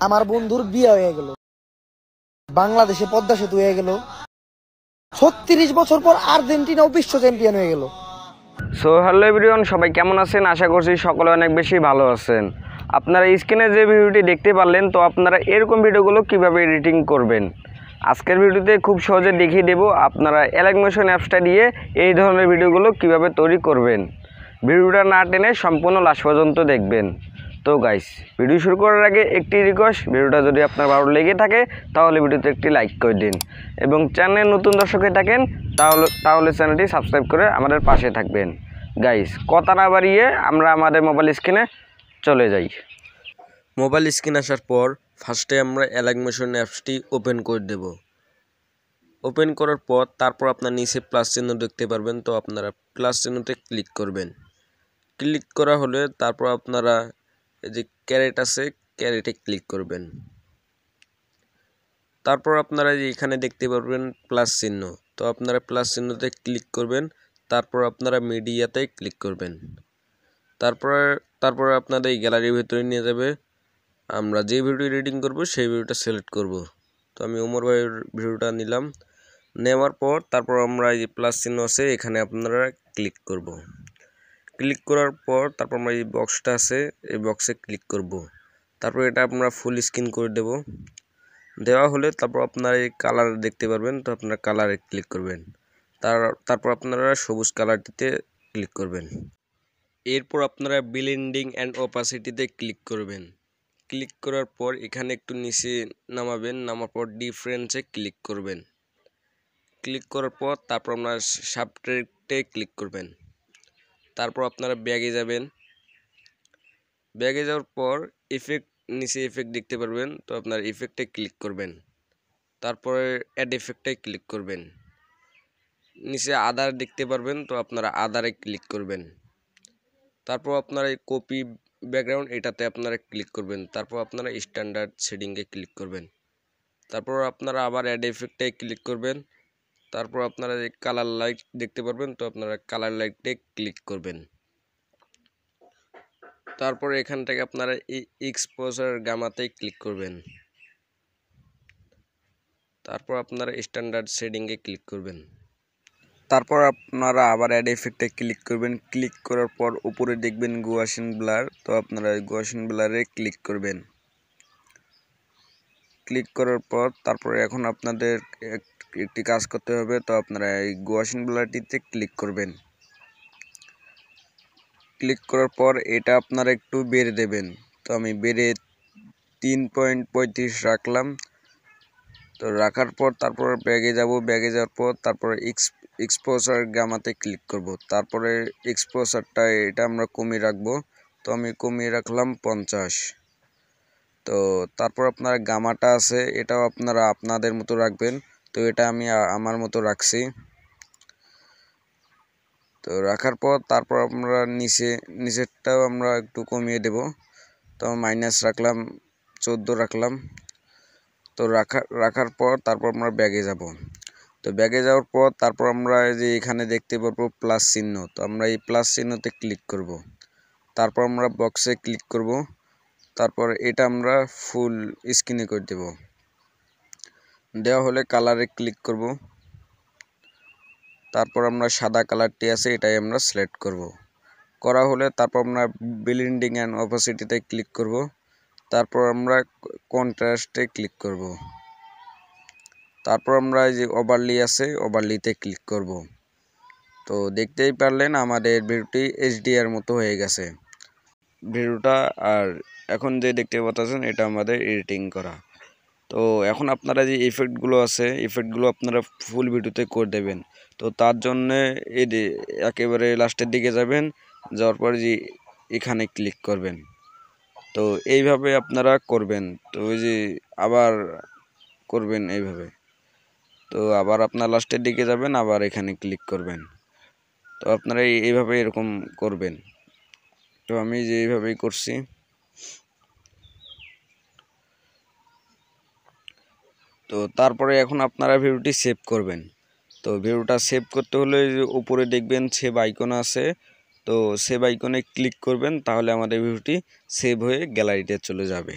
আমার বন্ধুর বিয়ে হয়ে গেল, বাংলাদেশে পদ্মা সেতু হয়ে গেল, 36 বছর পর আর্জেন্টিনাও বিশ্ব চ্যাম্পিয়ন হয়ে গেল। সো হ্যালো এভরিওয়ান, সবাই কেমন আছেন? আশা করছি সকলে অনেক বেশি ভালো আছেন। আপনারা স্ক্রিনে যে ভিডিওটি দেখতে পারলেন, তো আপনারা এরকম ভিডিওগুলো কিভাবে এডিটিং করবেন আজকের ভিডিওতে খুব সহজে দেখিয়ে দেব। আপনারা এলাইনমেশন অ্যাপসটা দিয়ে এই ধরনের ভিডিওগুলো কিভাবে তৈরি করবেন। ভিডিওটা না টেনে সম্পূর্ণ লাস্ট পর্যন্ত দেখবেন। তো গাইস, ভিডিও শুরু করার আগে একটি রিকোয়েস্ট, ভিডিওটা যদি আপনার ভালো লেগে থাকে তাহলে ভিডিওতে একটি লাইক করে দিন, এবং চ্যানেলে নতুন দর্শক হয়ে থাকেন তাহলে চ্যানেলটি সাবস্ক্রাইব করে আমাদের পাশে থাকবেন। গাইস, কথা না বাড়িয়ে আমরা আমাদের মোবাইল স্ক্রিনে চলে যাই। মোবাইল স্ক্রিন আসার পর ফার্স্টে আমরা এলাইনমেশন অ্যাপসটি ওপেন করে দেব। ওপেন করার পর তারপর আপনার নিচে প্লাস চিহ্ন দেখতে পারবেন, তো আপনারা প্লাস চিহ্নতে ক্লিক করবেন। ক্লিক করা হলে তারপর আপনারা এই যে ক্যারেট আছে, ক্যারেটে ক্লিক করবেন। তারপর আপনারা এখানে দেখতে পারবেন প্লাস চিহ্ন, তো আপনারা প্লাস চিহ্নতে ক্লিক করবেন। তারপর আপনারা মিডিয়াতে ক্লিক করবেন। তারপর আপনাদের এই গ্যালারির ভিতরে নিয়ে যাবে। আমরা যে ভিডিও এডিটিং করব সেই ভিডিওটা সিলেক্ট করব। তো আমি ওমর ভাইয়ের ভিডিওটা নিলাম। নেওয়ার পর তারপর আমরা এই যে প্লাস চিহ্ন আছে এখানে আপনারা ক্লিক করব। ক্লিক করার পর তারপর আমরা এই বক্সটা আছে, এই বক্সে ক্লিক করব। তারপর এটা আমরা ফুল স্ক্রিন করে দেব। দেওয়া হলে তারপর আপনারা এই কালার দেখতে পারবেন, তো আপনারা কালারে ক্লিক করবেন। তারপর আপনারা সবুজ কালারটিতে ক্লিক করবেন। এরপর আপনারা ব্লেন্ডিং অ্যান্ড অপাসিটিতে ক্লিক করবেন। ক্লিক করার পর এখানে একটু নিচে নামাবেন, নামার পর ডিফারেন্সে ক্লিক করবেন। ক্লিক করার পর তারপর আপনারা সাবট্রাক্টে ক্লিক করবেন। তারপর আপনারা ব্যাগে যাবেন। ব্যাগে যাওয়ার পর ইফেক্ট, নিচে ইফেক্ট দেখতে পারবেন, তো আপনার ইফেক্টে ক্লিক করবেন। তারপরে অ্যাড ইফেক্টে ক্লিক করবেন। নিচে আদার দেখতে পারবেন, তো আপনারা আদারে ক্লিক করবেন। তারপর আপনারা এই কপি ব্যাকগ্রাউন্ড এটাতে আপনারা ক্লিক করবেন। তারপর আপনারা স্ট্যান্ডার্ড শেডিংয়ে ক্লিক করবেন। তারপর আপনারা আবার অ্যাড ইফেক্টে ক্লিক করবেন। তারপর আপনারা এই কালার লাইট দেখতে পারবেন, তো আপনারা কালার লাইটে ক্লিক করবেন। তারপর এখান থেকে আপনারা এই এক্সপোজার গামাতে ক্লিক করবেন। তারপর আপনারা স্ট্যান্ডার্ড শেডিংয়ে ক্লিক করবেন। তারপর আপনারা আবার অ্যাড ইফেক্টে ক্লিক করবেন। ক্লিক করার পর উপরে দেখবেন গোয়াশিন ব্লার, তো আপনারা গোয়াশিন ব্লারে ক্লিক করবেন। ক্লিক করার পর তারপরে এখন আপনাদের একটি কাজ করতে হবে, তো আপনারা এই গোয়াশিন ব্লারটিতে ক্লিক করবেন। ক্লিক করার পর এটা আপনারা একটু বেড়ে দেবেন, তো আমি বেড়ে 3.35 রাখলাম। তো রাখার পর তারপর ব্যাগে যাব। ব্যাগে যাওয়ার পর তারপরে এক্সপোজার গামাতে ক্লিক করব। তারপরে এক্সপোজারটা এটা আমরা কমিয়ে রাখবো, তো আমি কমিয়ে রাখলাম 50। তো তারপর আপনার গামাটা আছে, এটাও আপনারা আপনাদের মতো রাখবেন, তো এটা আমি আমার মতো রাখছি। তো রাখার পর তারপর আমরা নিচেরটাও আমরা একটু কমিয়ে দেব, তো মাইনাস রাখলাম 14 রাখলাম। তো রাখার পর তারপর আমরা ব্যাগে যাব। তো ব্যাগে যাওয়ার পর তারপর আমরা যে এখানে দেখতে পারবো প্লাস চিহ্ন, তো আমরা এই প্লাস চিহ্নতে ক্লিক করব। তারপর আমরা বক্সে ক্লিক করব। তারপর এটা আমরা ফুল স্ক্রিনে করে দেব। দেওয়া হলে কালারে ক্লিক করব। তারপর আমরা সাদা কালারটি আছে এটাই আমরা সিলেক্ট করব। করা হলে তারপর আমরা ব্লেন্ডিং অ্যান্ড অপাসিটিতে ক্লিক করব। তারপর আমরা কন্ট্রাস্টে ক্লিক করব। তারপর আমরা এই যে ওভারলি আছে ওভারলিতে ক্লিক করব। তো দেখতেই পারলেন আমাদের ভিডিওটি এইচডিআর মতো হয়ে গেছে ভিডিওটা। আর এখন যে দেখতে পাচ্ছেন এটা আমাদের এডিটিং করা। তো এখন আপনারা যে ইফেক্টগুলো আছে ইফেক্টগুলো আপনারা ফুল ভিডিওতে করে দেবেন। তো তার জন্যে এই একেবারে লাস্টের দিকে যাবেন, যাওয়ার পর যে এখানে ক্লিক করবেন। তো এইভাবে আপনারা করবেন। তো ওই যে আবার করবেন এইভাবে। তো আবার আপনার লাস্টের দিকে যাবেন, আবার এখানে ক্লিক করবেন। তো আপনারা এইভাবে এরকম করবেন। তো আমি যে এইভাবেই করছি। তো তারপরে এখন আপনারা ভিডিওটি সেভ করবেন। তো ভিডিওটা সেভ করতে হলে উপরে দেখবেন সেভ আইকন আছে, তো সেভ আইকনে ক্লিক করবেন, তাহলে আমাদের ভিডিওটি সেভ হয়ে গ্যালারিতে চলে যাবে।